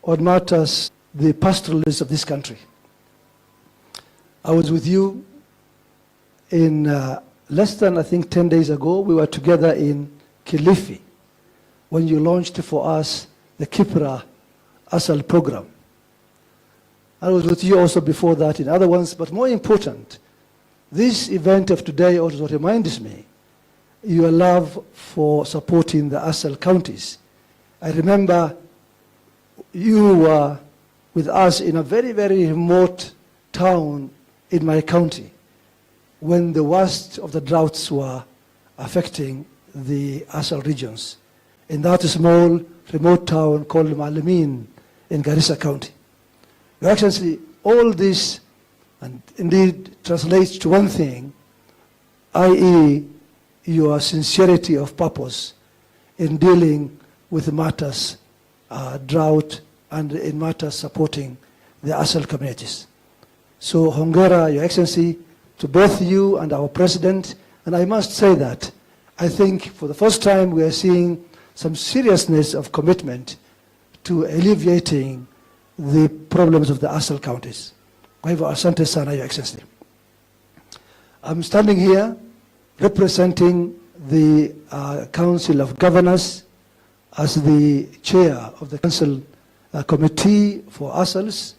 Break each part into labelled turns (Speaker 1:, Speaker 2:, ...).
Speaker 1: on matters, the pastoralists of this country. I was with you in less than, I think, 10 days ago. We were together in Kilifi when you launched for us the Kipra Asal program. I was with you also before that in other ones, but more important, this event of today also reminds me your love for supporting the Asal counties. I remember you were with us in a very, very remote town in my county when the worst of the droughts were affecting the Asal regions, in that small remote town called Malamin in Garissa County. Your Excellency, all this and indeed translates to one thing, i.e. your sincerity of purpose in dealing with matters drought and in matters supporting the Asal communities. So hongera, Your Excellency, to both you and our President. And I must say that I think for the first time we are seeing some seriousness of commitment to alleviating the problems of the Asal counties. Kwa hivyo asante sana, Your Excellency. I'm standing here representing the Council of Governors as the chair of the Council Committee for Asals.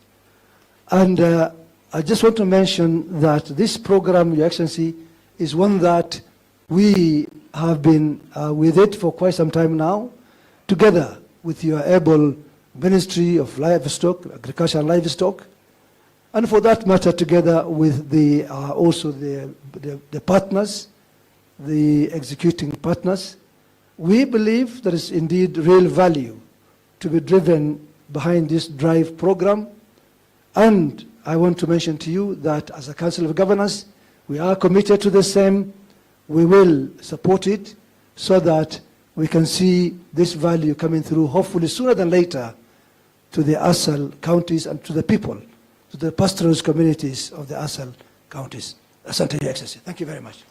Speaker 1: And I just want to mention that this program, Your Excellency, is one that we have been with it for quite some time now, together with your able Ministry of Livestock, Agriculture and Livestock, and for that matter, together with the also the partners, the executing partners. We believe there is indeed real value to be driven behind this DRIVE program. And I want to mention to you that as a Council of Governors, we are committed to the same. We will support it so that we can see this value coming through, hopefully sooner than later, to the Asal counties and to the people, to the pastoralist communities of the Asal counties. Asante, Your Excellency. Thank you very much.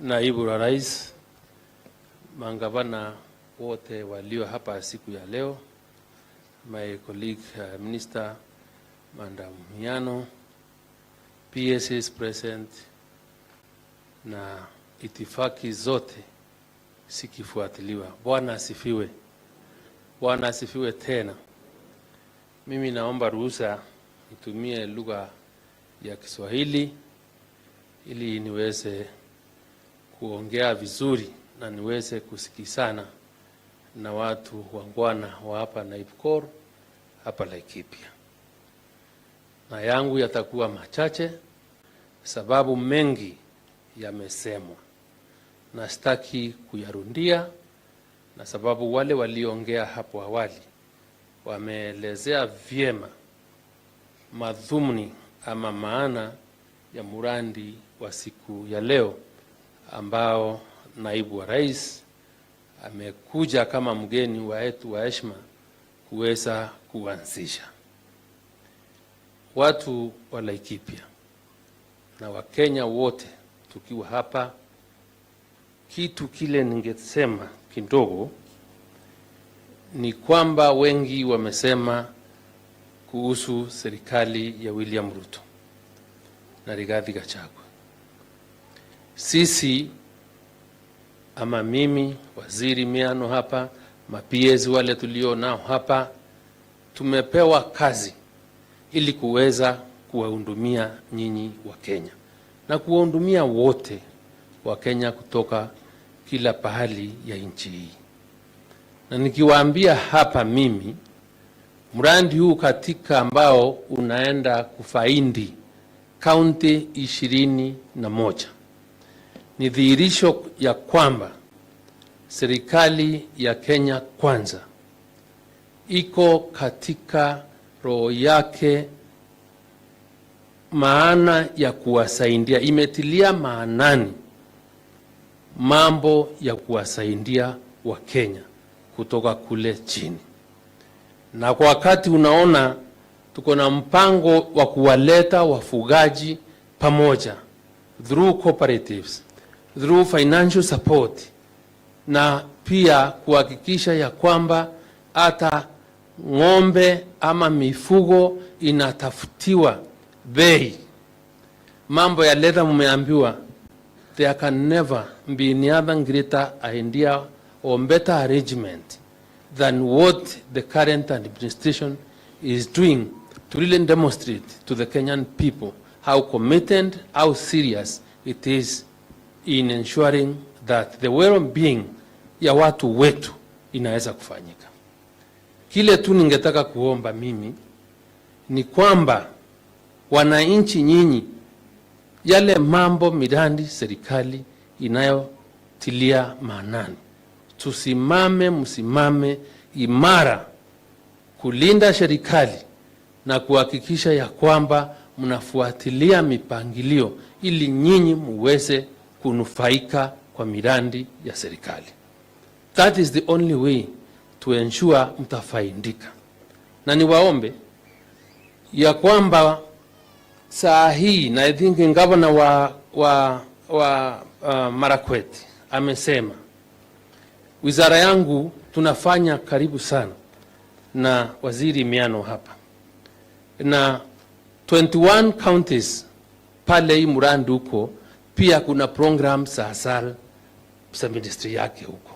Speaker 2: Naibu wa Rais, mangavana wote walio hapa siku ya leo, my colleague Minister Madam Miano, PSs present na itifaki zote sikifuatiliwa. Bwana asifiwe. Bwana asifiwe tena. Mimi naomba ruhusa nitumie lugha ya Kiswahili ili niweze kuongea vizuri na niweze kusikizana na watu wangwana wa hapa Naipkor, hapa Laikipia. Na yangu yatakuwa machache sababu mengi yamesemwa na sitaki kuyarundia, na sababu wale waliongea hapo awali wameelezea vyema madhumuni ama maana ya murandi wa siku ya leo ambao Naibu wa Rais amekuja kama mgeni wetu wa heshima kuweza kuanzisha. Watu wa Laikipia na Wakenya wote tukiwa hapa, kitu kile ningesema kidogo ni kwamba wengi wamesema kuhusu serikali ya William Ruto na Rigathi Gachagua. Sisi ama mimi, Waziri Miano hapa, mapiezi wale tulio nao hapa, tumepewa kazi ili kuweza kuwahudumia nyinyi wa Kenya na kuwahudumia wote wa Kenya kutoka kila pahali ya nchi hii. Na nikiwaambia hapa mimi, mradi huu katika ambao unaenda kufaidi kaunti 21 ni dhihirisho ya kwamba serikali ya Kenya Kwanza iko katika roho yake maana ya kuwasaidia, imetilia maanani mambo ya kuwasaidia wa Kenya kutoka kule chini. Na kwa wakati unaona tuko na mpango wa kuwaleta wafugaji pamoja through cooperatives, through financial support, na pia kuhakikisha ya kwamba hata ng'ombe ama mifugo inatafutiwa bei. Mambo ya leather mumeambiwa, there can never be any other greater idea or better arrangement than what the current administration is doing to really demonstrate to the Kenyan people how committed, how serious it is in ensuring that the well-being ya watu wetu inaweza kufanyika. Kile tu ningetaka kuomba mimi ni kwamba wananchi nyinyi, yale mambo miradi serikali inayotilia maanani, msimame imara kulinda serikali na kuhakikisha ya kwamba mnafuatilia mipangilio ili nyinyi muweze kunufaika kwa miradi ya serikali. That is the only way to ensure mtafaidika. Na niwaombe ya kwamba saa hii, na I think governor wa Marakwet amesema, wizara yangu tunafanya karibu sana na waziri Miano hapa, na 21 counties pale hii murandi huko pia kuna program za asal sa ministry yake huko,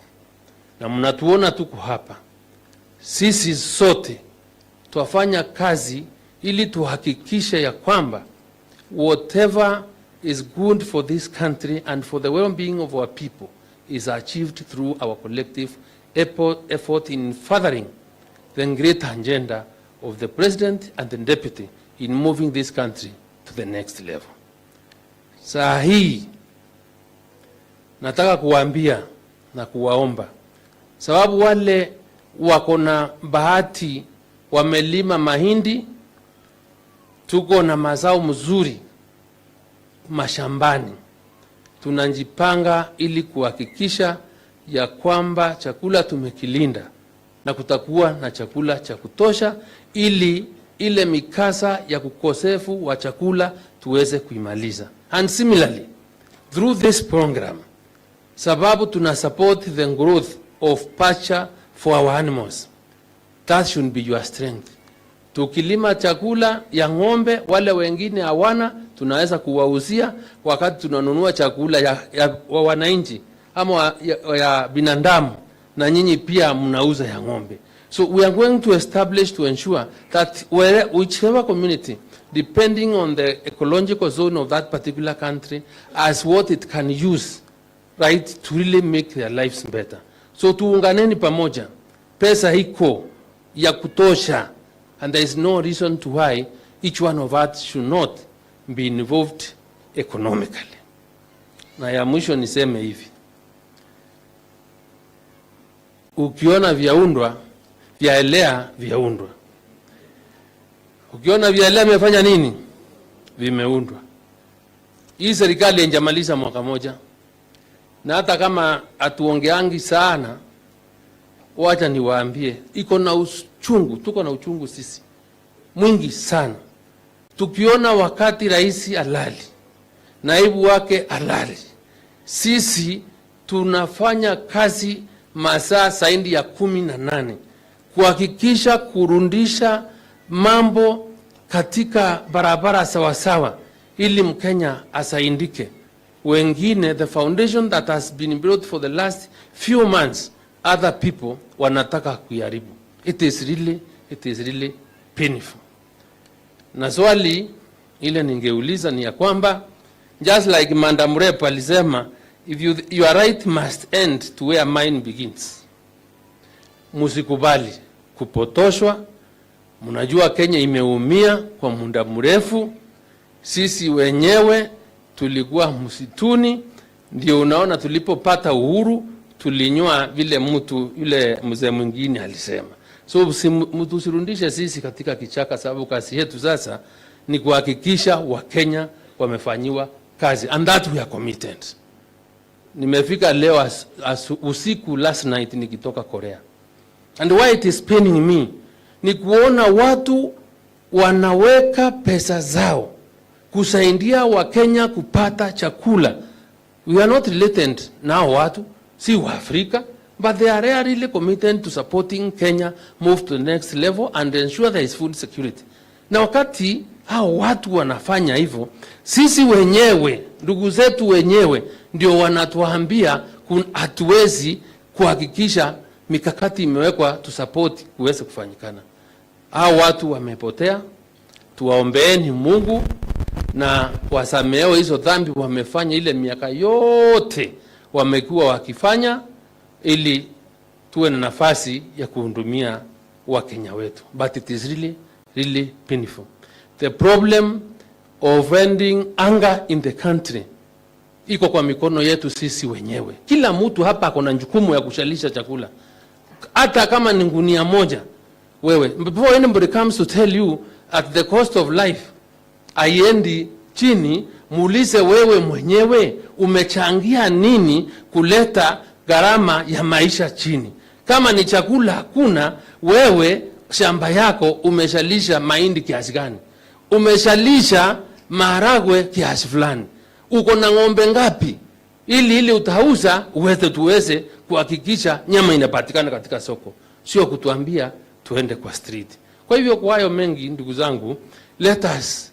Speaker 2: na mnatuona tuko hapa. Sisi sote tuwafanya kazi ili tuhakikishe ya kwamba whatever is good for this country and for the well-being of our people is achieved through our collective effort in furthering the great agenda of the President and the Deputy in moving this country to the next level. Saa hii nataka kuwaambia na kuwaomba, sababu wale wako na bahati wamelima mahindi, tuko na mazao mzuri mashambani, tunajipanga ili kuhakikisha ya kwamba chakula tumekilinda na kutakuwa na chakula cha kutosha, ili ile mikasa ya kukosefu wa chakula tuweze kuimaliza. And similarly, through this program, sababu tuna support the growth of pasture for our animals, that should be your strength. Tukilima chakula ya ng'ombe, wale wengine hawana, tunaweza kuwauzia wakati tunanunua chakula ya wananchi ama ya binadamu, na nyinyi pia mnauza ya ng'ombe. So we are going to establish to ensure that whichever community, depending on the ecological zone of that particular country, as what it can use, right, to really make their lives better. So tuunganeni pamoja, pesa hiko ya kutosha, and there is no reason to why each one of us should not be involved economically. Na ya mwisho niseme hivi, ukiona vyaundwa, vyaelea vyaundwa. Ukiona vyaelea vimefanya nini? Vimeundwa. Hii serikali haijamaliza mwaka moja, na hata kama atuongeangi sana, wacha niwaambie, iko na uchungu, tuko na uchungu sisi mwingi sana. Tukiona wakati rais alali, naibu wake alali, sisi tunafanya kazi masaa zaidi ya 18 kuhakikisha kurundisha mambo katika barabara sawasawa ili Mkenya asaidike. Wengine, the foundation that has been built for the last few months, other people wanataka kuiharibu. It is really painful. Na swali ile ningeuliza ni ya kwamba, just like Manda Mrepo alisema, if your right must end to where mine begins. Musikubali kupotoshwa. Mnajua Kenya imeumia kwa muda mrefu. Sisi wenyewe tulikuwa msituni, ndio unaona tulipopata uhuru tulinywa vile mtu yule mzee mwingine alisema. So mtusirundishe sisi katika kichaka, sababu kazi yetu sasa ni kuhakikisha Wakenya wamefanyiwa kazi, and that we are committed. Nimefika leo usiku last night nikitoka Korea, and why it is paining me ni kuona watu wanaweka pesa zao kusaidia Wakenya kupata chakula. We are not related now, watu si wa Afrika, but they are really committed to supporting Kenya move to the next level and ensure there is food security. Na wakati hao watu wanafanya hivyo, sisi wenyewe, ndugu zetu wenyewe ndio wanatuambia hatuwezi kuhakikisha mikakati imewekwa tu support kuweze kufanyikana. Hao watu wamepotea, tuwaombeeni Mungu na wasameo hizo dhambi wamefanya ile miaka yote wamekuwa wakifanya, ili tuwe na nafasi ya kuhudumia Wakenya wetu. But it is really painful. The problem of ending anger in the country iko kwa mikono yetu sisi wenyewe. Kila mtu hapa kuna jukumu ya kushalisha chakula, hata kama ni gunia moja. Wewe, before anybody comes to tell you at the cost of life aiendi chini, muulize wewe mwenyewe umechangia nini kuleta gharama ya maisha chini. Kama ni chakula hakuna, wewe shamba yako umeshalisha mahindi kiasi gani? Umeshalisha maharagwe kiasi fulani? Uko na ng'ombe ngapi? Ili utauza tuweze kuhakikisha nyama inapatikana katika soko, sio kutuambia tuende kwa street. Kwa hivyo kwa hayo mengi, ndugu zangu, let us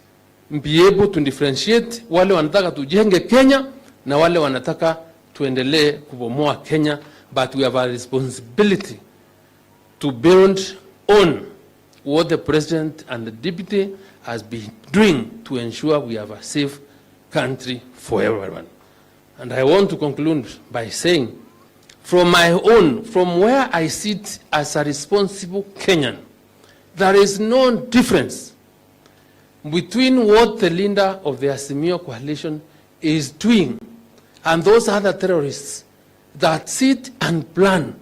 Speaker 2: be able to differentiate wale wanataka tujenge Kenya na wale wanataka tuendelee kubomoa Kenya, but we have a responsibility to build on what the president and the deputy has been doing to ensure we have a safe country for everyone. And I want to conclude by saying, from where I sit as a responsible Kenyan, there is no difference between what the leader of the Azimio coalition is doing and those other terrorists that sit and plan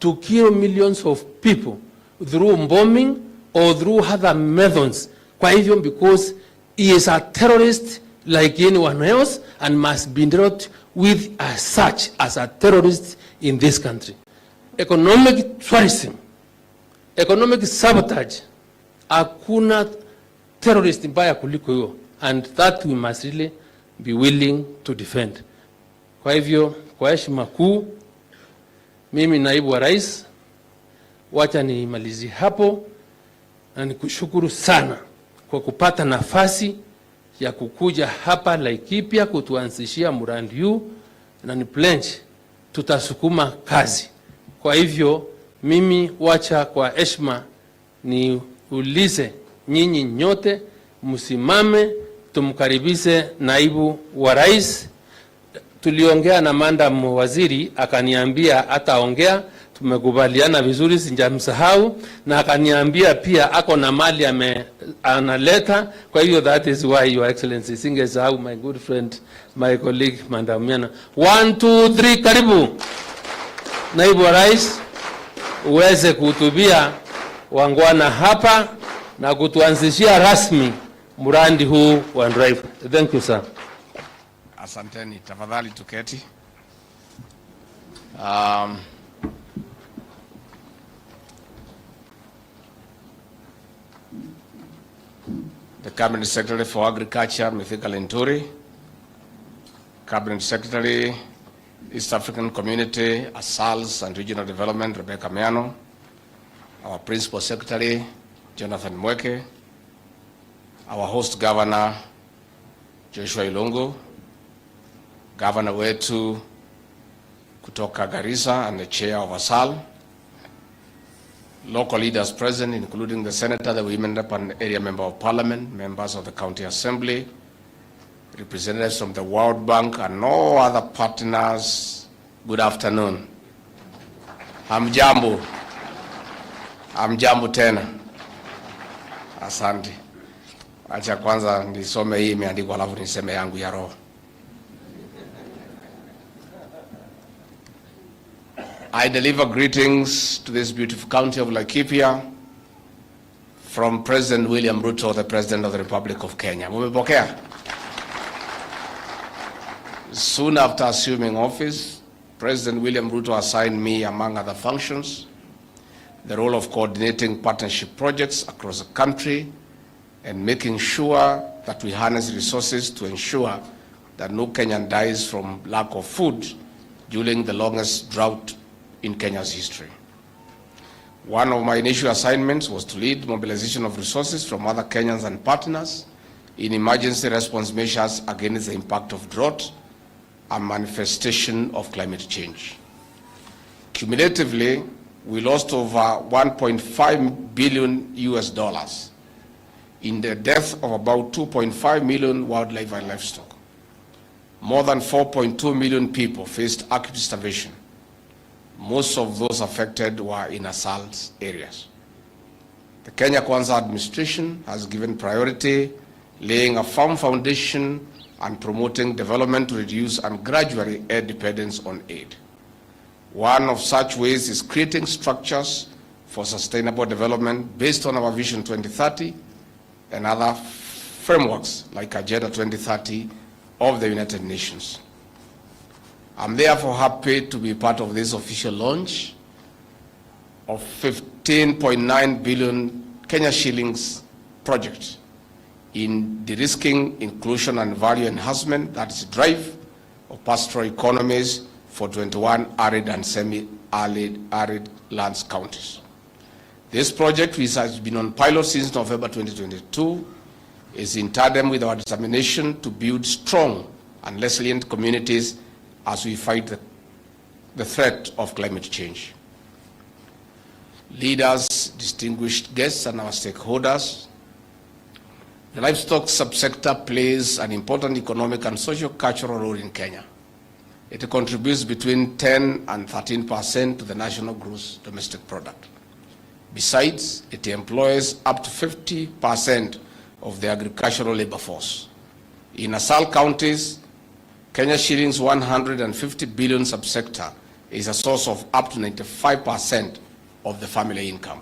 Speaker 2: to kill millions of people through bombing or through other methods. Kwa hivyo, because he is a terrorist like anyone else and must be dealt with as such, as a terrorist in this country. Economic tourism, economic sabotage, hakuna terrorist mbaya kuliko hiyo, and that we must really be willing to defend. Kwa hivyo, kwa heshima kuu, mimi naibu wa rais, wacha nimalizi hapo na nikushukuru sana kwa kupata nafasi ya kukuja hapa Laikipia kutuanzishia mradi huu, na ni pledge tutasukuma kazi. Kwa hivyo mimi wacha kwa heshima niulize nyinyi nyote msimame tumkaribishe naibu wa rais. Tuliongea na madam waziri akaniambia ataongea, tumekubaliana vizuri, sijamsahau, na akaniambia pia ako na mali analeta. Kwa hiyo that is why your excellency, singesahau my good friend, my colleague Madam Miana. 1 2 3, karibu naibu wa rais uweze kuhutubia wangwana hapa na kutuanzishia rasmi mradi huu wa drive. Thank you sir.
Speaker 3: Asanteni, tafadhali tuketi. The Cabinet Secretary for Agriculture, Mithika Linturi, Cabinet Secretary, East African Community, ASALS and Regional Development, Rebecca Miano, our Principal Secretary, Jonathan Mweke, our host governor, Joshua Ilungu, Governor wetu kutoka Garissa and the chair of ASAL, local leaders present, including the senator, the women and area member of parliament, members of the county assembly, representatives from the World Bank and all other partners. Good afternoon. Hamjambo. Hamjambo tena. Asante. Acha kwanza nisome hii imeandikwa alafu niseme yangu ya roho. I deliver greetings to this beautiful county of Laikipia from President William Ruto, the President of the Republic of Kenya. Mumepokea? Soon after assuming office, President William Ruto assigned me, among other functions, the role of coordinating partnership projects across the country and making sure that we harness resources to ensure that no Kenyan dies from lack of food during the longest drought in Kenya's history. One of my initial assignments was to lead mobilization of resources from other Kenyans and partners in emergency response measures against the impact of drought and manifestation of climate change. Cumulatively, we lost over $1.5 billion in the death of about 2.5 million wildlife and livestock. More than 4.2 million people faced acute starvation. Most of those affected were in assault areas. The Kenya Kwanza administration has given priority, laying a firm foundation and promoting development to reduce and gradually end dependence on aid. One of such ways is creating structures for sustainable development based on our Vision 2030 and other frameworks like Agenda 2030 of the United Nations. I'm therefore happy to be part of this official launch of 15.9 billion Kenya shillings project in de-risking, inclusion and value enhancement, that is drive of pastoral economies for 21 arid and semi-arid lands counties. This project, which has been on pilot since November 2022, is in tandem with our determination to build strong and resilient communities as we fight the threat of climate change. Leaders, distinguished guests, and our stakeholders, the livestock subsector plays an important economic and socio-cultural role in Kenya. It contributes between 10 and 13% to the national gross domestic product. Besides, it employs up to 50% of the agricultural labor force. In assault counties, Kenya shillings 150 billion subsector is a source of up to 95% of the family income.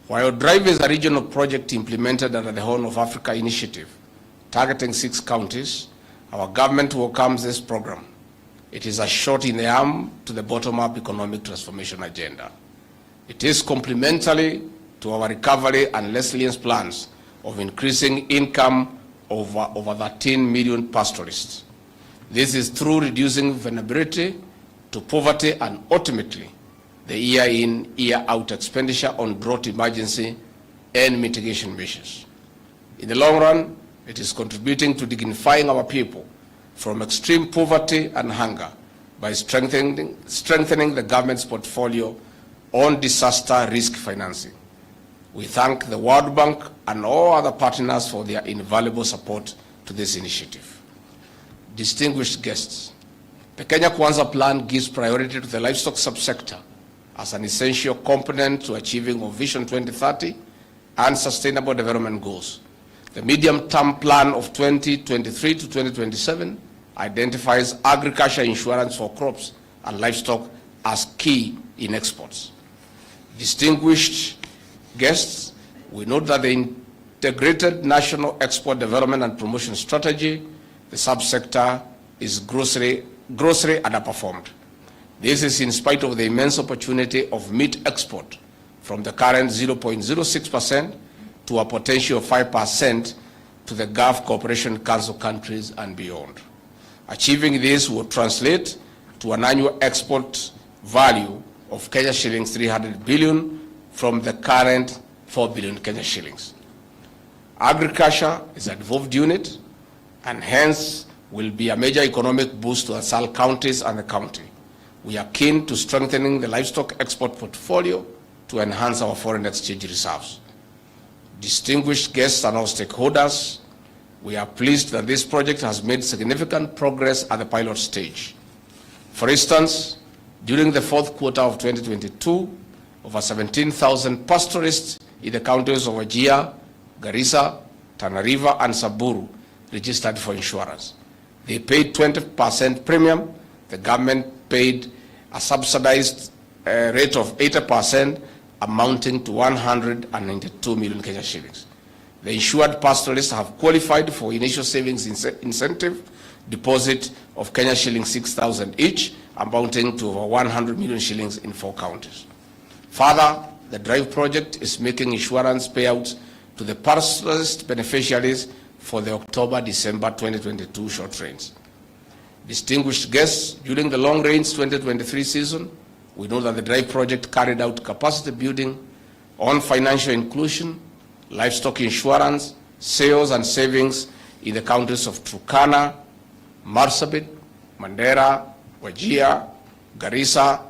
Speaker 3: While DRIVE is a regional project implemented under the Horn of Africa initiative, targeting 6 counties, our government welcomes this program. It is a shot in the arm to the bottom-up economic transformation agenda. It is complementary to our recovery and resilience plans of increasing income of over 13 million pastoralists. This is through reducing vulnerability to poverty and ultimately the year-in, year-out expenditure on drought emergency and mitigation measures. In the long run, it is contributing to dignifying our people from extreme poverty and hunger by strengthening the government's portfolio on disaster risk financing. We thank the World Bank and all other partners for their invaluable support to this initiative. Distinguished guests, the Kenya Kwanza plan gives priority to the livestock subsector as an essential component to achieving our Vision 2030 and Sustainable Development Goals. The medium-term plan of 2023 to 2027 identifies agriculture insurance for crops and livestock as key in exports. Distinguished guests, we note that the integrated national export development and promotion strategy, the subsector is grossly underperformed. This is in spite of the immense opportunity of meat export from the current 0.06% to a potential of 5% to the Gulf Cooperation Council countries and beyond. Achieving this will translate to an annual export value of Kenya shillings 300 billion from the current 4 billion Kenya shillings. Agriculture is a devolved unit and hence will be a major economic boost to assault counties and the county. We are keen to strengthening the livestock export portfolio to enhance our foreign exchange reserves. Distinguished guests and all stakeholders, we are pleased that this project has made significant progress at the pilot stage. For instance, during the fourth quarter of 2022, over 17,000 pastoralists in the counties of Wajir, Garissa, Tana River, and Samburu registered for insurance. They paid 20% premium. The government paid a subsidized rate of 80%, amounting to 192 million Kenya shillings. The insured pastoralists have qualified for initial savings incentive deposit of Kenya shillings 6,000 each, amounting to over 100 million shillings in 4 counties. Further, the DRIVE project is making insurance payouts to the pastoralist beneficiaries for the October-December 2022 short trains. Distinguished guests, during the long range 2023 season, we know that the DRIVE project carried out capacity building on financial inclusion, livestock insurance, sales and savings in the counties of Turkana, Marsabit, Mandera, Wajir, Garissa,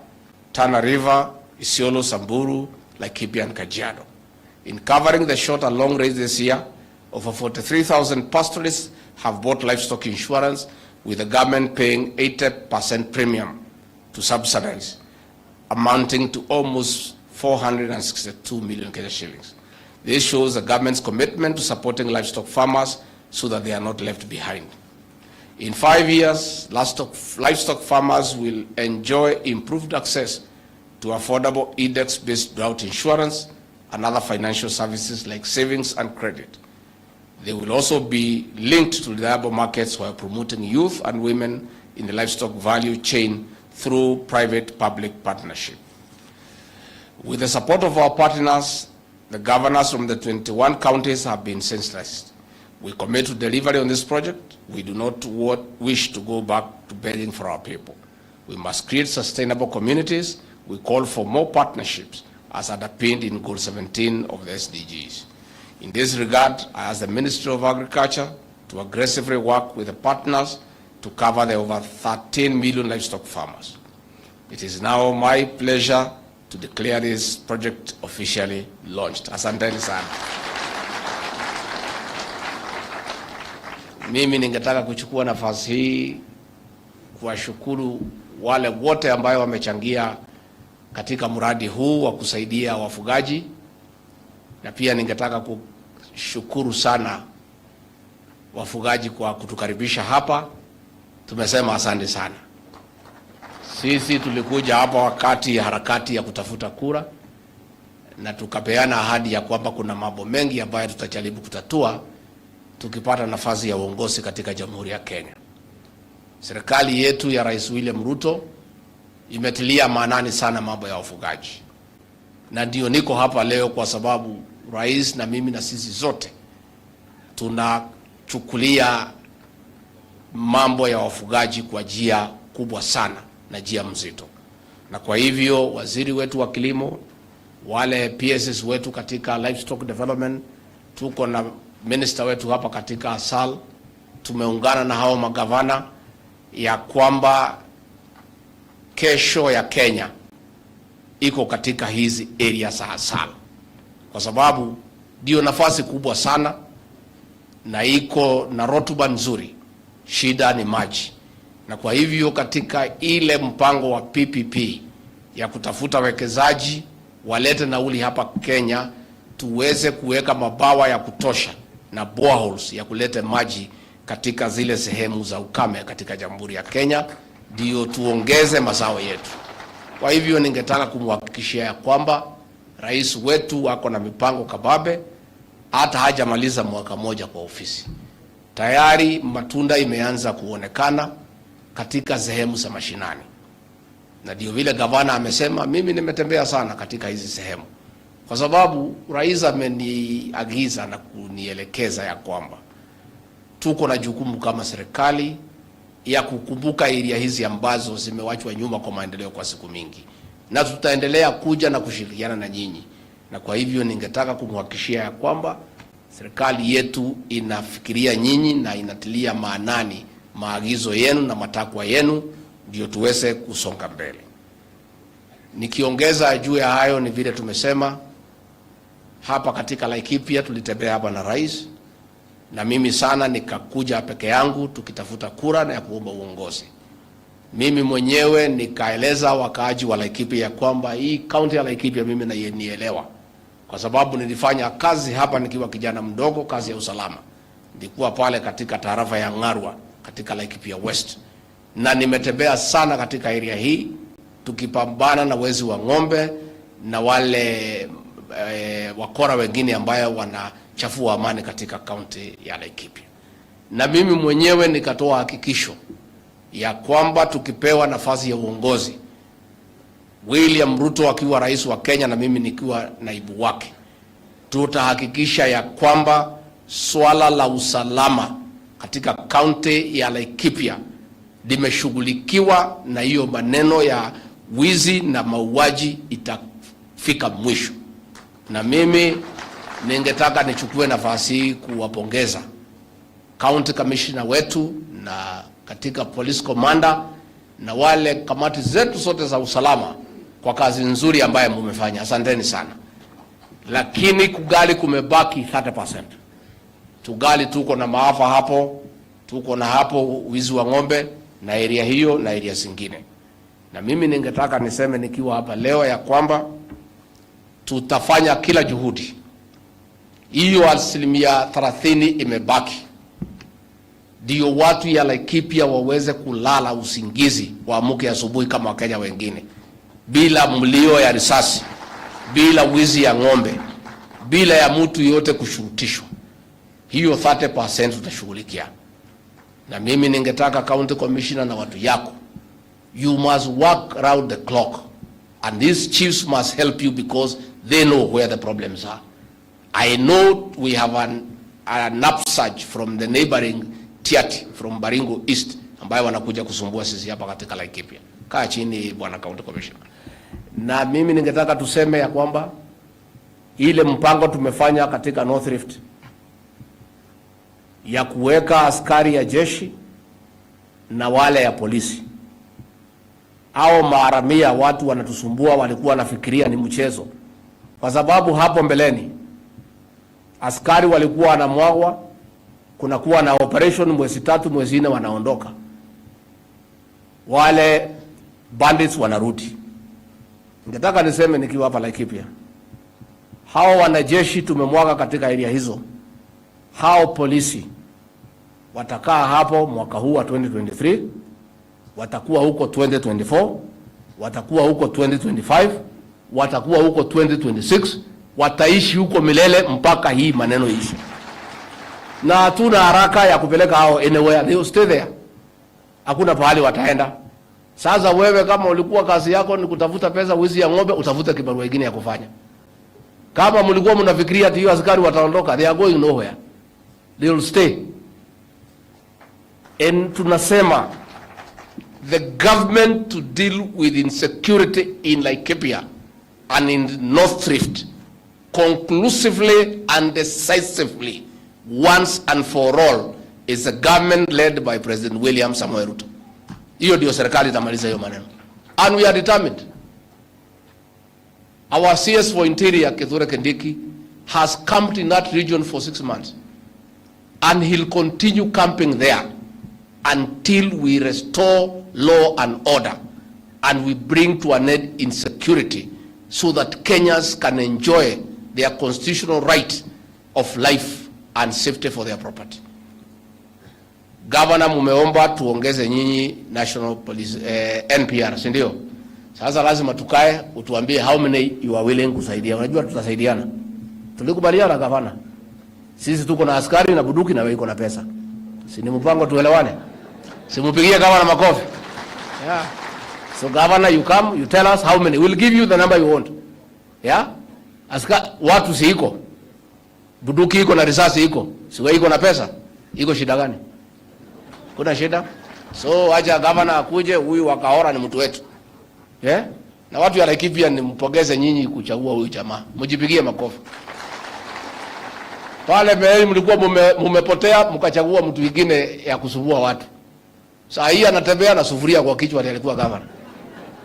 Speaker 3: Tana River, Isiolo, Samburu, Laikipia and Kajiado. In covering the short and long range this year, over 43,000 pastoralists have bought livestock insurance, with the government paying 80% premium to subsidize, amounting to almost 462 million Kenya shillings. This shows the government's commitment to supporting livestock farmers so that they are not left behind. In 5 years, livestock farmers will enjoy improved access to affordable index-based drought insurance and other financial services like savings and credit. They will also be linked to reliable markets while promoting youth and women in the livestock value chain through private-public partnership. With the support of our partners, the governors from the 21 counties have been sensitized. We commit to delivery on this project. We do not wish to go back to begging for our people. We must create sustainable communities. We call for more partnerships as underpinned in Goal 17 of the SDGs. In this regard, I ask the Ministry of Agriculture to aggressively work with the partners to cover the over 13 million livestock farmers. It is now my pleasure to declare this project officially launched. Asanteni sana. Mimi ningetaka kuchukua nafasi hii kuwashukuru wale wote ambao wamechangia katika mradi huu wa kusaidia wafugaji, na pia ningetaka kushukuru sana wafugaji kwa kutukaribisha hapa. Tumesema asante sana. Sisi tulikuja hapa wakati ya harakati ya kutafuta kura, na tukapeana ahadi ya kwamba kuna mambo mengi ambayo tutajaribu kutatua tukipata nafasi ya uongozi katika Jamhuri ya Kenya. Serikali yetu ya Rais William Ruto imetilia maanani sana mambo ya wafugaji. Na ndio niko hapa leo kwa sababu rais na mimi na sisi zote tunachukulia mambo ya wafugaji kwa njia kubwa sana na njia mzito. Na kwa hivyo waziri wetu wa kilimo, wale PSS wetu katika livestock development, tuko na minister wetu hapa katika ASAL, tumeungana na hao magavana ya kwamba kesho ya Kenya iko katika hizi area za ASAL, kwa sababu ndio nafasi kubwa sana na iko na rotuba nzuri. Shida ni maji. Na kwa hivyo katika ile mpango wa PPP ya kutafuta wekezaji walete nauli hapa Kenya, tuweze kuweka mabawa ya kutosha na boreholes ya kuleta maji katika zile sehemu za ukame katika Jamhuri ya Kenya, ndio tuongeze mazao yetu. Kwa hivyo ningetaka kumhakikishia ya kwamba rais wetu ako na mipango kababe, hata hajamaliza mwaka moja kwa ofisi. Tayari matunda imeanza kuonekana katika sehemu za mashinani. Na ndio vile gavana amesema, mimi nimetembea sana katika hizi sehemu, kwa sababu rais ameniagiza na kunielekeza ya kwamba tuko na jukumu kama serikali ya kukumbuka area hizi ambazo zimewachwa nyuma kwa maendeleo kwa siku mingi, na tutaendelea kuja na kushirikiana na nyinyi. Na kwa hivyo ningetaka kumhakikishia ya kwamba serikali yetu inafikiria nyinyi na inatilia maanani maagizo yenu na matakwa yenu, ndio tuweze kusonga mbele. Nikiongeza juu ya hayo, ni vile tumesema hapa katika Laikipia, tulitembea hapa na rais, na mimi sana nikakuja peke yangu tukitafuta kura na ya kuomba uongozi. Mimi mwenyewe nikaeleza wakaaji wa Laikipia ya kwamba hii kaunti ya Laikipia mimi nielewa, kwa sababu nilifanya kazi hapa nikiwa kijana mdogo, kazi ya usalama. Nilikuwa pale katika tarafa ya Ngarwa katika Laikipia West, na nimetembea sana katika area hii tukipambana na wezi wa ng'ombe na wale wakora wengine ambayo wanachafua amani katika kaunti ya Laikipia. Na mimi mwenyewe nikatoa hakikisho ya kwamba tukipewa nafasi ya uongozi, William Ruto akiwa rais wa Kenya na mimi nikiwa naibu wake, tutahakikisha ya kwamba swala la usalama katika kaunti ya Laikipia limeshughulikiwa na hiyo maneno ya wizi na mauaji itafika mwisho. Na mimi ningetaka nichukue nafasi hii kuwapongeza county commissioner wetu na katika police commander na wale kamati zetu zote za usalama kwa kazi nzuri ambayo mmefanya. Asanteni sana. Lakini kugali kumebaki 30%. Tugali tuko na maafa hapo, tuko na hapo wizi wa ng'ombe na area hiyo na area zingine. Na mimi ningetaka niseme nikiwa hapa leo ya kwamba tutafanya kila juhudi. Hiyo 30% imebaki, ndio watu ya Laikipia waweze kulala usingizi, waamuke asubuhi kama Wakenya wengine, bila mlio ya risasi, bila wizi ya ng'ombe, bila ya mtu yote kushurutishwa. Hiyo 30% tutashughulikia. Na mimi ningetaka county commissioner na watu yako, you must work around the clock, and these chiefs must help you because they know where the problems are. I know we have an upsurge from the neighboring Tiati, from Baringo East, ambayo wanakuja kusumbua sisi hapa katika Laikipia. Kaa chini bwana county commissioner. Na mimi ningetaka tuseme ya kwamba ile mpango tumefanya katika North Rift ya kuweka askari ya jeshi na wale ya polisi, au maharamia watu wanatusumbua walikuwa wanafikiria ni mchezo, kwa sababu hapo mbeleni askari walikuwa wanamwagwa, kunakuwa na operation mwezi 3 mwezi 4 wanaondoka, wale bandits wanarudi. Ningetaka niseme nikiwa hapa Laikipia, hao wanajeshi tumemwaga katika area hizo, hao polisi watakaa hapo mwaka huu wa 2023, watakuwa huko 2024, watakuwa huko 2025, watakuwa huko 2026, wataishi huko milele mpaka hii maneno ishi. Na hatuna haraka ya kupeleka hao anywhere, they will stay there. Hakuna pahali wataenda. Sasa wewe kama ulikuwa kazi yako ni kutafuta pesa, wizi ya ng'ombe, utafuta kibarua kingine ya kufanya. Kama mlikuwa mnafikiria ati hiyo askari wataondoka, they are going nowhere. They will stay. And tunasema the government to deal with insecurity in Laikipia and in North Rift conclusively and decisively once and for all is a government led by President William Samoei Ruto. Hiyo ndio serikali itamaliza hiyo maneno. And we are determined. Our CS for Interior, Kithure Kindiki, has camped in that region for 6 months. And he'll continue camping there until we restore law and order and we bring to an end insecurity so that Kenyans can enjoy their constitutional right of life and safety for their property. Governor, mumeomba tuongeze nyinyi National Police NPR, si ndio? Sasa lazima tukae utuambie how many you are willing kusaidia. Unajua tutasaidiana. Tulikubaliana governor. Sisi tuko na askari na buduki na wewe uko na pesa. Si ni mpango tuelewane? Simupigie governor makofi. Yeah. So governor, you come, you tell us how many. We'll give you the number you want. Yeah? Watu si iko. Buduki iko na risasi iko. Si wewe iko na pesa. Iko shida gani? Kuna shida? So acha governor akuje, huyu wakaora ni mtu wetu. Yeah? Na watu ya Laikipia nimpongeze nyinyi kuchagua huyu jamaa. Mjipigie makofi. Pale mbele mlikuwa mumepotea mkachagua mtu mwingine ya kusumbua watu. Saa hii anatembea na sufuria kwa kichwa alikuwa governor.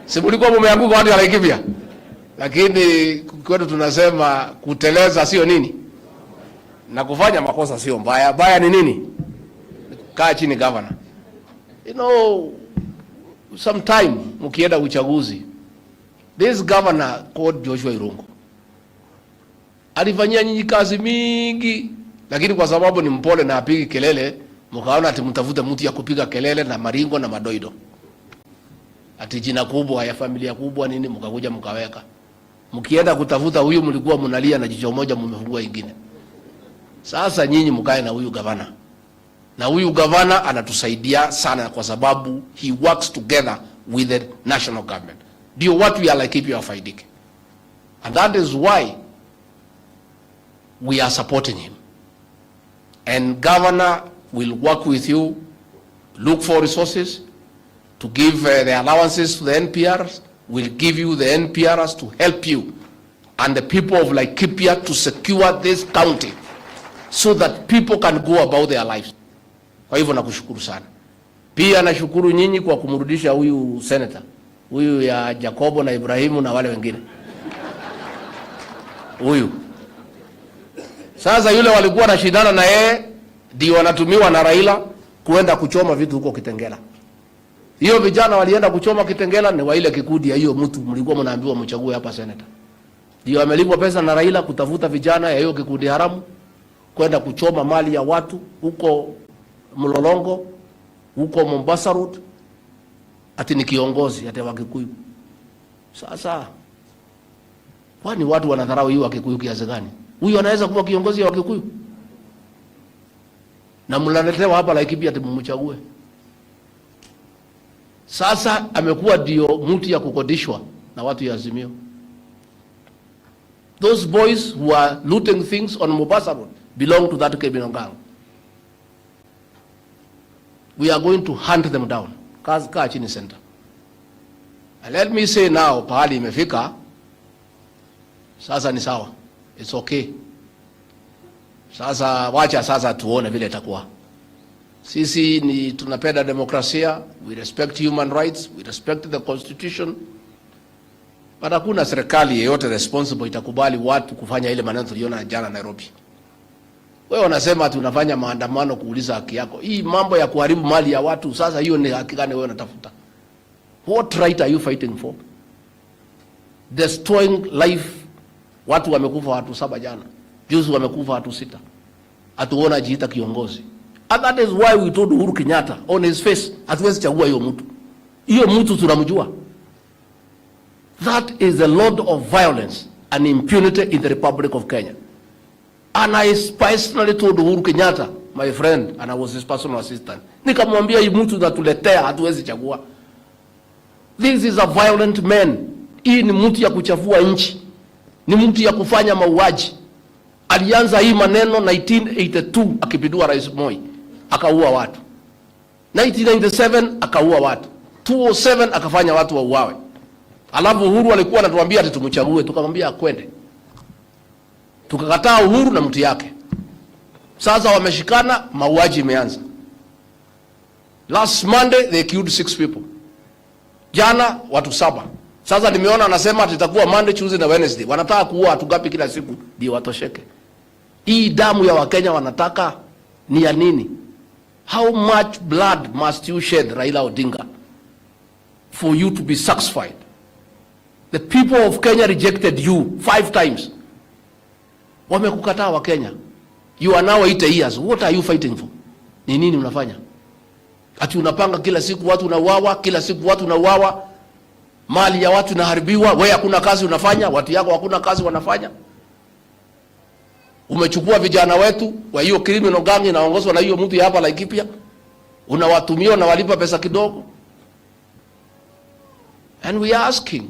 Speaker 3: Si mlikuwa mumeanguka watu ya Laikipia. Lakini kwetu tunasema kuteleza sio nini? Na kufanya makosa sio mbaya. Baya ni nini? Kaa chini governor. You know, sometime mkienda uchaguzi, this governor called Joshua Irungu alifanyia nyinyi kazi mingi, lakini kwa sababu ni mpole na apigi kelele, mkaona ati mtafute mtu ya kupiga kelele na maringo na madoido. ati jina kubwa ya familia kubwa nini, mkakuja mkaweka. Mkienda kutafuta huyu mlikuwa mnalia na jicho moja mmefungua ingine. Sasa nyinyi mkae na huyu gavana. Na huyu gavana anatusaidia sana kwa sababu he works together with the national government. Ndio watu ya Laikipia wafaidike. And that is why we are supporting him. And governor will work with you, look for resources to give the allowances to the NPRs, will give you the NPRs to help you and the people of Laikipia to secure this county so that people can go about their lives. Kwa hivyo nakushukuru sana. Pia nashukuru nyinyi kwa kumrudisha huyu senator, huyu ya Jacobo na Ibrahimu na wale wengine. Huyu. Sasa yule walikuwa na shidana na yeye ndio wanatumiwa na Raila kuenda kuchoma vitu huko Kitengela. Hiyo vijana walienda kuchoma Kitengela ni wa ile kikundi ya hiyo mtu mlikuwa mnaambiwa mchague hapa senator. Ndio amelipwa pesa na Raila kutafuta vijana ya hiyo kikundi haramu kwenda kuchoma mali ya watu huko Mlolongo, huko Mombasa Road. Ati ni kiongozi ati wa Kikuyu. Sasa kwani watu wanadharau hiyo wa Kikuyu kiasi gani? Huyu anaweza kuwa kiongozi wa Kikuyu? Na mnaletewa hapa Laikipia ati mumchague. Sasa amekuwa ndio mtu ya kukodishwa na watu ya Azimio. Those boys who are looting things on Mombasa Road belong to that criminal gang. We are going to hunt them down. Kaa chini center. And let me say now, pahali imefika, sasa ni sawa. It's okay. Sasa wacha sasa tuone vile itakuwa. Sisi ni tunapenda demokrasia, we respect human rights, we respect the constitution. But hakuna serikali yeyote responsible itakubali watu kufanya ile maneno tuliona jana Nairobi. Wewe unasema tunafanya maandamano kuuliza haki yako. Hii mambo ya kuharibu mali ya watu, sasa hiyo ni haki gani wewe unatafuta? What right are you fighting for? Destroying life. Watu wamekufa watu 7 jana. Juzi wamekufa watu 6. Atuona jiita kiongozi. And that is why we told Uhuru Kenyatta on his face, hatuwezi chagua hiyo mtu. Hiyo mtu tunamjua. That is the lord of violence and impunity in the Republic of Kenya. And I personally told Uhuru Kenyatta, my friend, and I was his personal assistant, nikamwambia hii mtu natuletea hatuwezi chagua. This is a violent man. Hii ni mtu ya kuchafua nchi. Ni mtu ya kufanya mauaji. Alianza hii maneno 1982 akipindua Rais Moi, akaua watu. 1997 akaua watu. 2007 akafanya watu wauawe. Alafu Uhuru alikuwa anatuambia ati tumchague, tukamwambia akwende. Tukakataa Uhuru na mtu yake. Sasa wameshikana, mauaji imeanza. Last Monday they killed 6 people. Jana watu 7. Sasa nimeona anasema tutakuwa Monday, Tuesday na Wednesday. Wanataka kuua watu gapi kila siku ndio watosheke? Hii damu ya Wakenya wanataka ni ya nini? How much blood must you shed, Raila Odinga, for you to be satisfied? The people of Kenya rejected you 5 times. Wamekukataa wa Kenya. You are now 8 years. What are you fighting for? Ni nini unafanya? Ati unapanga kila siku watu unauawa, kila siku watu unauawa, mali ya watu inaharibiwa, wewe hakuna kazi unafanya, watu yako hakuna kazi wanafanya. Umechukua vijana wetu wa hiyo criminal gang inaongozwa na hiyo mtu hapa Laikipia, unawatumia na walipa pesa kidogo. And we are asking.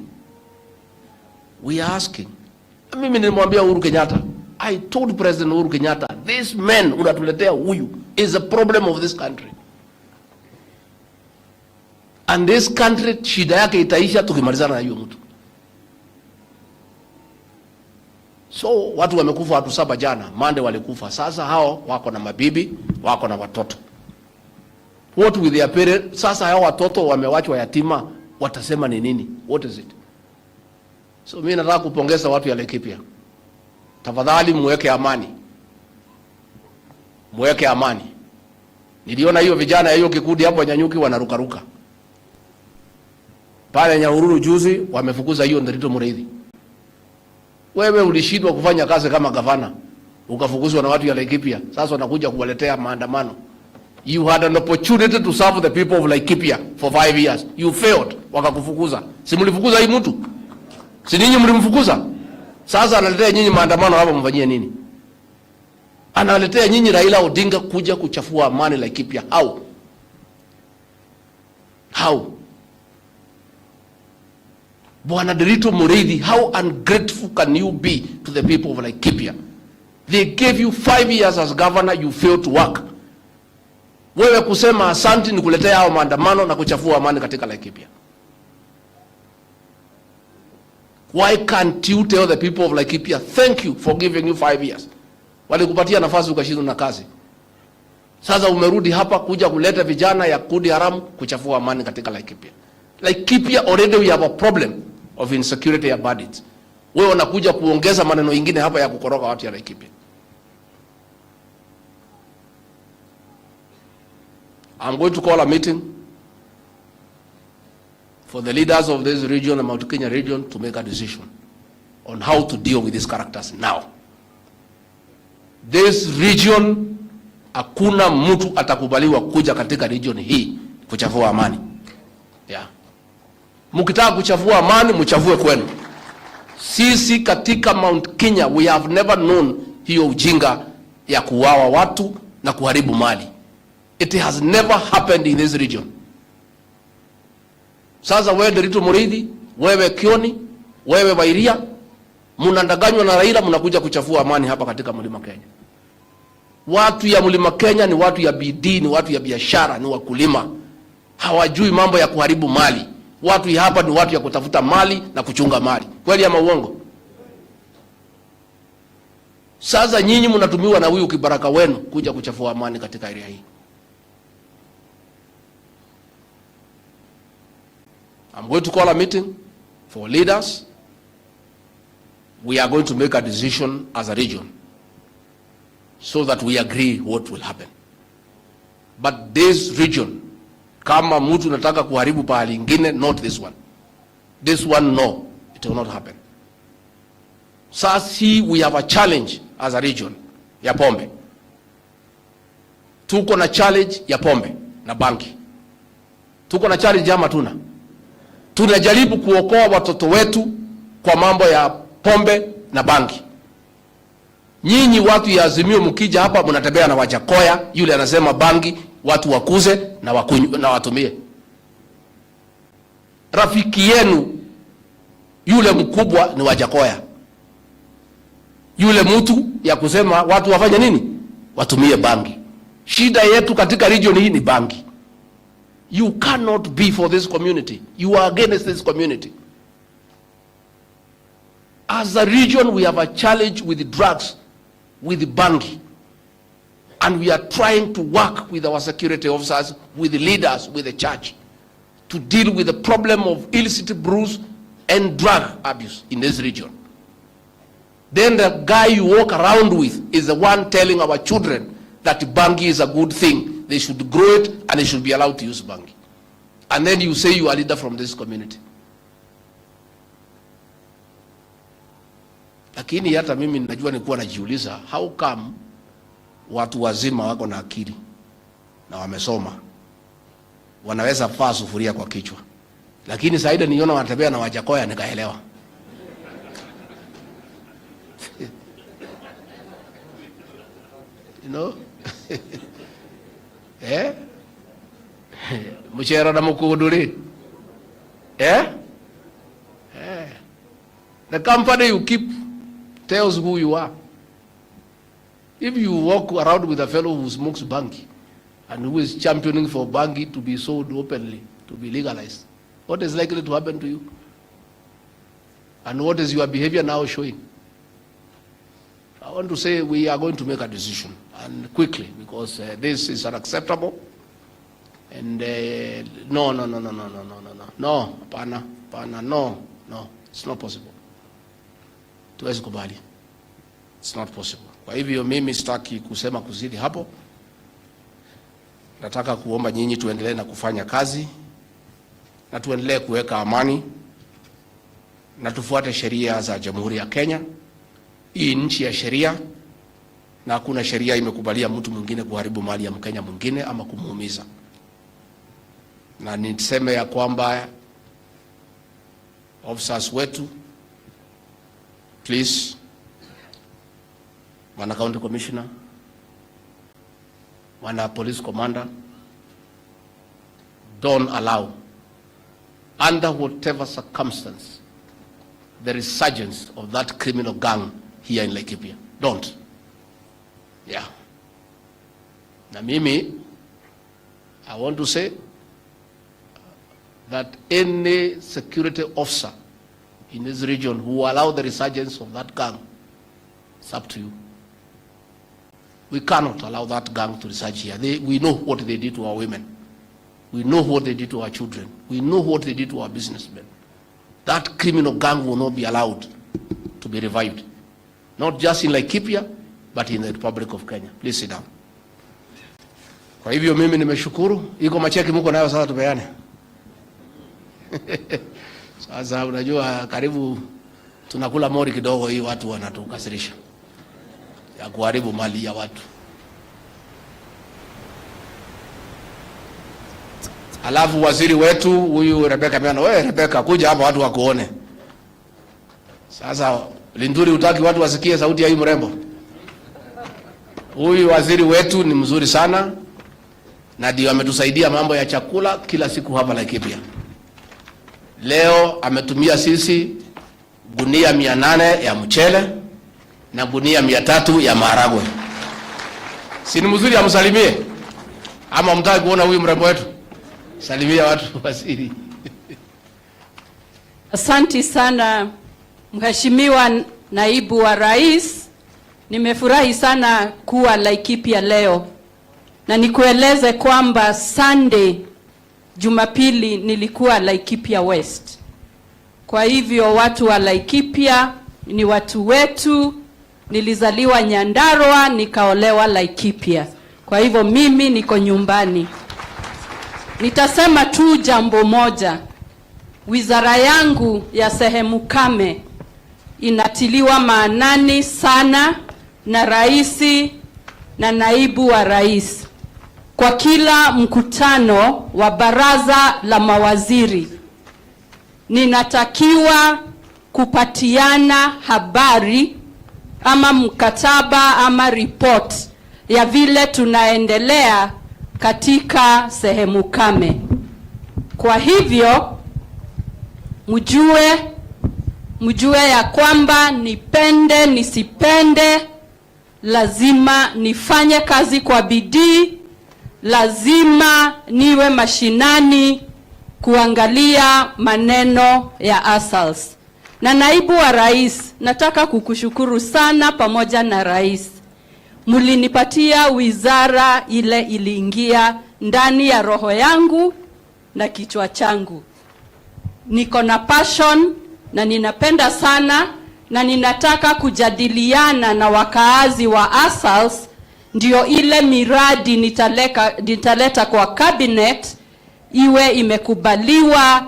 Speaker 3: Mimi nilimwambia Uhuru Kenyatta, I told President Uhuru Kenyatta, this man unatuletea huyu is a problem of this country. And this country shida yake itaisha tukimalizana na hiyo mtu. So watu wamekufa watu 7 jana, Monday walikufa. Sasa hao wako na mabibi, wako na watoto. What with their parents? Sasa hao watoto wamewachwa yatima, watasema ni nini? What is it? So mimi nataka kupongeza watu ya Laikipia. Tafadhali muweke amani. Muweke amani. Niliona hiyo vijana ya hiyo kikundi hapo Nyanyuki wanarukaruka. Pale Nyahururu juzi wamefukuza hiyo Ndrito Mureithi. Wewe ulishindwa kufanya kazi kama gavana, ukafukuzwa na watu ya Laikipia. Sasa wanakuja kuwaletea maandamano. You had an opportunity to serve the people of Laikipia for 5 years. You failed. Wakakufukuza. Si mlifukuza hii mtu? Si ninyi mlimfukuza? Sasa analetea nyinyi maandamano hapa mfanyie nini? Analetea nyinyi Raila Odinga kuja kuchafua amani Laikipia. How? How? Bwana Derito Mureithi, how ungrateful can you be to the people of Laikipia? They gave you 5 years as governor, you failed to work. Wewe kusema asante ni kuletea hao maandamano na kuchafua amani katika Laikipia. Why can't you tell the people of Laikipia, thank you for giving you 5 years? Walikupatia nafasi ukashindwa na kazi. Sasa umerudi hapa kuja kuleta vijana ya kudi haramu kuchafua amani katika Laikipia. Laikipia already we have a problem of insecurity ya bandits. Wewe unakuja kuongeza maneno mengine hapa ya kukoroga watu ya Laikipia. I'm going to call a meeting for the leaders of this region, the Mount Kenya region, to make a decision on how to deal with these characters now. This region, hakuna mtu atakubaliwa kuja katika region hii kuchafua amani. Yeah. Mkitaka kuchafua amani, mchafue kwenu. Sisi katika Mount Kenya, we have never known hiyo ujinga ya kuwawa watu na kuharibu mali. It has never happened in this region. Sasa wewe Derito Mureithi, wewe Kioni, wewe Wairia, mnandanganywa na Raila, mnakuja kuchafua amani hapa katika Mlima Kenya. Watu ya Mlima Kenya ni watu ya bidii, ni watu ya biashara, ni wakulima. Hawajui mambo ya kuharibu mali. Watu ya hapa ni watu ya kutafuta mali na kuchunga mali. Kweli ama uongo? Sasa nyinyi mnatumiwa na huyu kibaraka wenu kuja kuchafua amani katika area hii. I'm going to call a meeting for leaders. We are going to make a decision as a region so that we agree what will happen. But this region, kama mtu nataka kuharibu pahali ingine, not this one. This one, no, it will not happen. Sasa we have a challenge as a region ya pombe. Tuko na challenge ya pombe na banki. Tuko na challenge ama tuna? Tunajaribu kuokoa watoto wetu kwa mambo ya pombe na banki. Nyinyi watu ya Azimio mkija hapa mnatembea na Wajakoya, yule anasema bangi watu wakuze na watumie. Rafiki yenu yule mkubwa ni Wajakoya. Yule mtu ya kusema watu wafanye nini? Watumie bangi. Shida yetu katika region hii ni bangi. You cannot be for this community. You are against this community. As a region, we have a challenge with drugs, with bangi. And we are trying to work with our security officers, with the leaders, with the church, to deal with the problem of illicit brews and drug abuse in this region. Then the guy you walk around with is the one telling our children that bangi is a good thing. They should grow it and they should be allowed to use bangi. And then you say you are a leader from this community. Lakini hata mimi najua nilikuwa najiuliza, how come watu wazima wako na akili na wamesoma wanaweza faa sufuria kwa kichwa, lakini saida niona wanatembea na Wajakoya nikaelewa. You know? Eh? Mchera na mukuduri. Eh? Eh. The company you keep tells who you are. If you walk around with a fellow who smokes bangi and who is championing for bangi to be sold openly, to be legalized, what is likely to happen to you? And what is your behavior now showing? I want to say we are going to make a decision, and quickly, because this is unacceptable. And no, it's not possible. Tuwezi kubali. It's not possible. Kwa hivyo mimi sitaki kusema kuzidi hapo. Nataka kuomba nyinyi tuendelee na kufanya kazi na tuendelee kuweka amani na tufuate sheria za Jamhuri ya Kenya. Hii nchi ya sheria, na hakuna sheria imekubalia mtu mwingine kuharibu mali ya Mkenya mwingine ama kumuumiza. Na niseme ya kwamba officers wetu, please, wana county commissioner, wana police commander, don't allow, under whatever circumstance, the resurgence of that criminal gang here in Laikipia. Don't. Yeah. Na mimi, I want to say that any security officer in this region who allow the resurgence of that gang, it's up to you. We cannot allow that gang to resurge here. We know what they did to our women. We know what they did to our children. We know what they did to our businessmen. That criminal gang will not be allowed to be revived. Not just in Laikipia, but in the Republic of Kenya. Please sit down. Kwa hivyo mimi nimeshukuru. Iko macheki mko nayo sasa tupeane. Sasa unajua karibu tunakula mori kidogo, hii watu wanatukasirisha ya kuharibu mali ya watu. Alafu waziri wetu huyu Rebecca Miano, wewe Rebecca kuja hapa watu wakuone. Sasa Linduri utaki watu wasikie sauti ya hii mrembo. Huyu waziri wetu ni mzuri sana na ndio ametusaidia mambo ya chakula kila siku hapa Laikipia. Leo ametumia sisi gunia 800 ya mchele na gunia 300 ya maharagwe. Si ni mzuri, amsalimie? Ama mtaki kuona huyu mrembo wetu? Salimia watu waziri.
Speaker 4: Asante sana Mheshimiwa Naibu wa Rais. Nimefurahi sana kuwa Laikipia leo. Na nikueleze kwamba Sunday, Jumapili, nilikuwa Laikipia West. Kwa hivyo watu wa Laikipia ni watu wetu. Nilizaliwa Nyandarua, nikaolewa Laikipia. Kwa hivyo mimi niko nyumbani. Nitasema tu jambo moja. Wizara yangu ya sehemu kame inatiliwa maanani sana na Raisi na Naibu wa Rais. Kwa kila mkutano wa baraza la mawaziri, ninatakiwa kupatiana habari ama mkataba ama report ya vile tunaendelea katika sehemu kame. Kwa hivyo mjue ya kwamba nipende nisipende, lazima nifanye kazi kwa bidii, lazima niwe mashinani kuangalia maneno ya ASALs. Na Naibu wa Rais, nataka kukushukuru sana pamoja na Rais. Mulinipatia wizara ile iliingia ndani ya roho yangu na kichwa changu. Niko na passion na ninapenda sana na ninataka kujadiliana na wakaazi wa ASALs, ndio ile miradi nitaleta kwa cabinet iwe imekubaliwa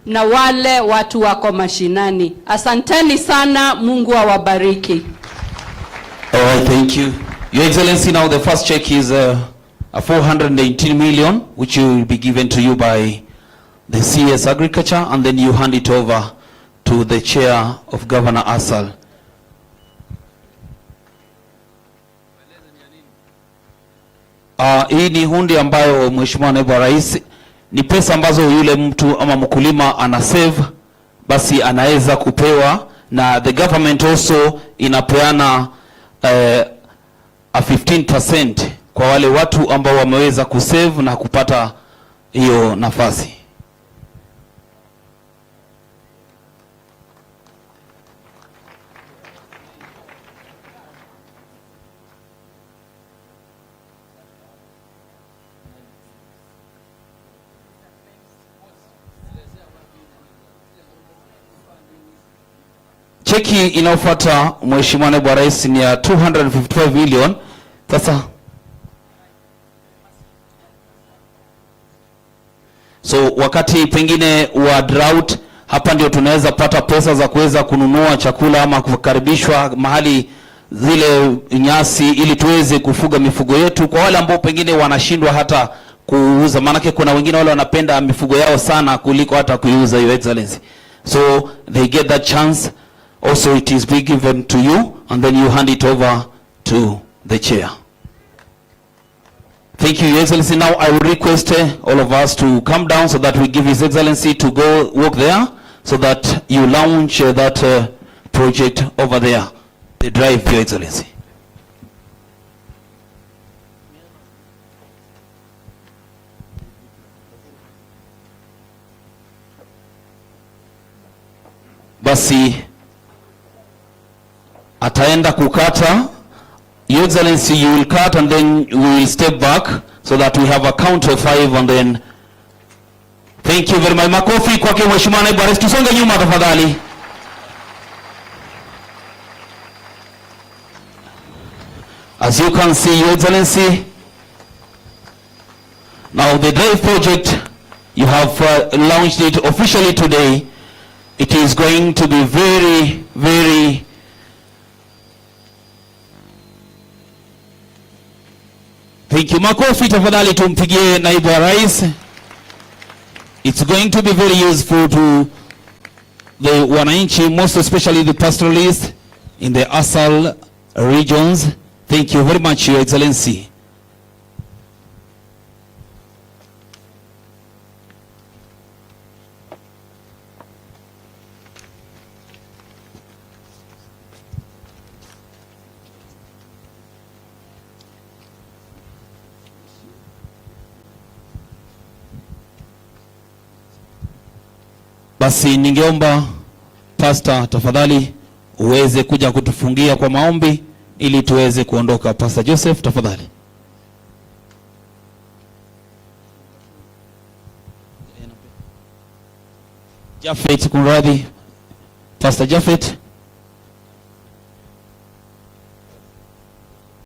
Speaker 4: na wale watu wako mashinani. Asanteni sana, Mungu awabariki.
Speaker 5: All right, thank you. Your Excellency, now the first check is a 418 million, which will be given to you by the CS Agriculture, and then you hand it over to the Chair of Governor Asal. Hii ni hundi ambayo Mheshimiwa Naibu wa Rais, ni pesa ambazo yule mtu ama mkulima ana save, basi anaweza kupewa, na the government also inapeana a 15% kwa wale watu ambao wameweza kusave na kupata hiyo nafasi. Cheki inayofuata Mheshimiwa Naibu wa Rais ni ya 255 million. Sasa so wakati pengine wa drought, hapa ndio tunaweza pata pesa za kuweza kununua chakula ama kukaribishwa mahali zile nyasi ili tuweze kufuga mifugo yetu, kwa wale ambao pengine wanashindwa hata kuuza, maanake kuna wengine wale wanapenda mifugo yao sana kuliko hata kuiuza, Your Excellency. So they get that chance. Also it is being given to you and then you hand it over to the chair. Thank you, Your Excellency. Now I will request all of us to come down so that we give His Excellency to go walk there so that you launch that project over there. The drive, Your Excellency. Basi ataenda kukata. Your Excellency, you will cut and then we will step back so that we have a count of 5 and then. Thank you very much. Makofi kwake Mheshimiwa Naibu Rais. Tusonge nyuma tafadhali. As you can see, Your Excellency, now the drive project, you have launched it officially today. It is going to be very, very thank you. Makofi tafadhali tumpigie Naibu wa Rais. It's going to be very useful to the wananchi, most especially the pastoralists in the ASAL regions. Thank you very much, Your Excellency. Basi ningeomba Pastor tafadhali uweze kuja kutufungia kwa maombi ili tuweze kuondoka. Pastor Joseph tafadhali. Jafet, kunradhi. Pastor Jafet.